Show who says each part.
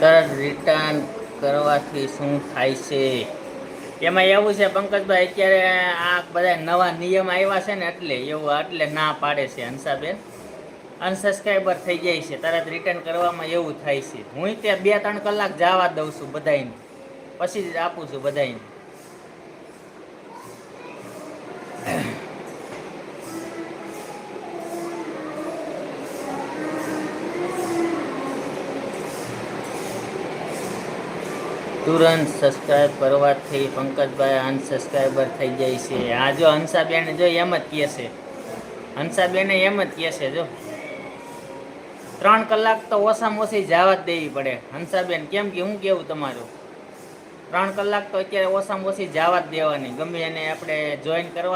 Speaker 1: તરત રિટર્ન કરવાથી શું થાય છે? એમાં એવું છે પંકજભાઈ, અત્યારે આ બધા નવા નિયમ આવ્યા છે ને એટલે ના પાડે છે હંસાબેન. અનસબસ્ક્રાઈબર થઈ જાય છે, તરત રિટર્ન કરવામાં એવું થાય છે. હું ત્યાં 2-3 કલાક જવા દઉં છું બધાને, પછી જ આપું છું બધાને. તુરંત સબસ્ક્રાઈબ કરવાથી પંકજભાઈ અનસબસ્ક્રાઈબર થઈ જાય છે. આ જો હંસાબેન જો એમ જ કહે છે, હંસાબેન એમ જ કહે છે. જો 3 કલાક તો ઓછામાં ઓછી જવા જ દેવી પડે હંસાબેન. કેમ કે હું કેવું તમારું, 3 કલાક તો અત્યારે ઓછામાં ઓછી જવા જ દેવાની, ગમે એને આપણે જોઈન કરવા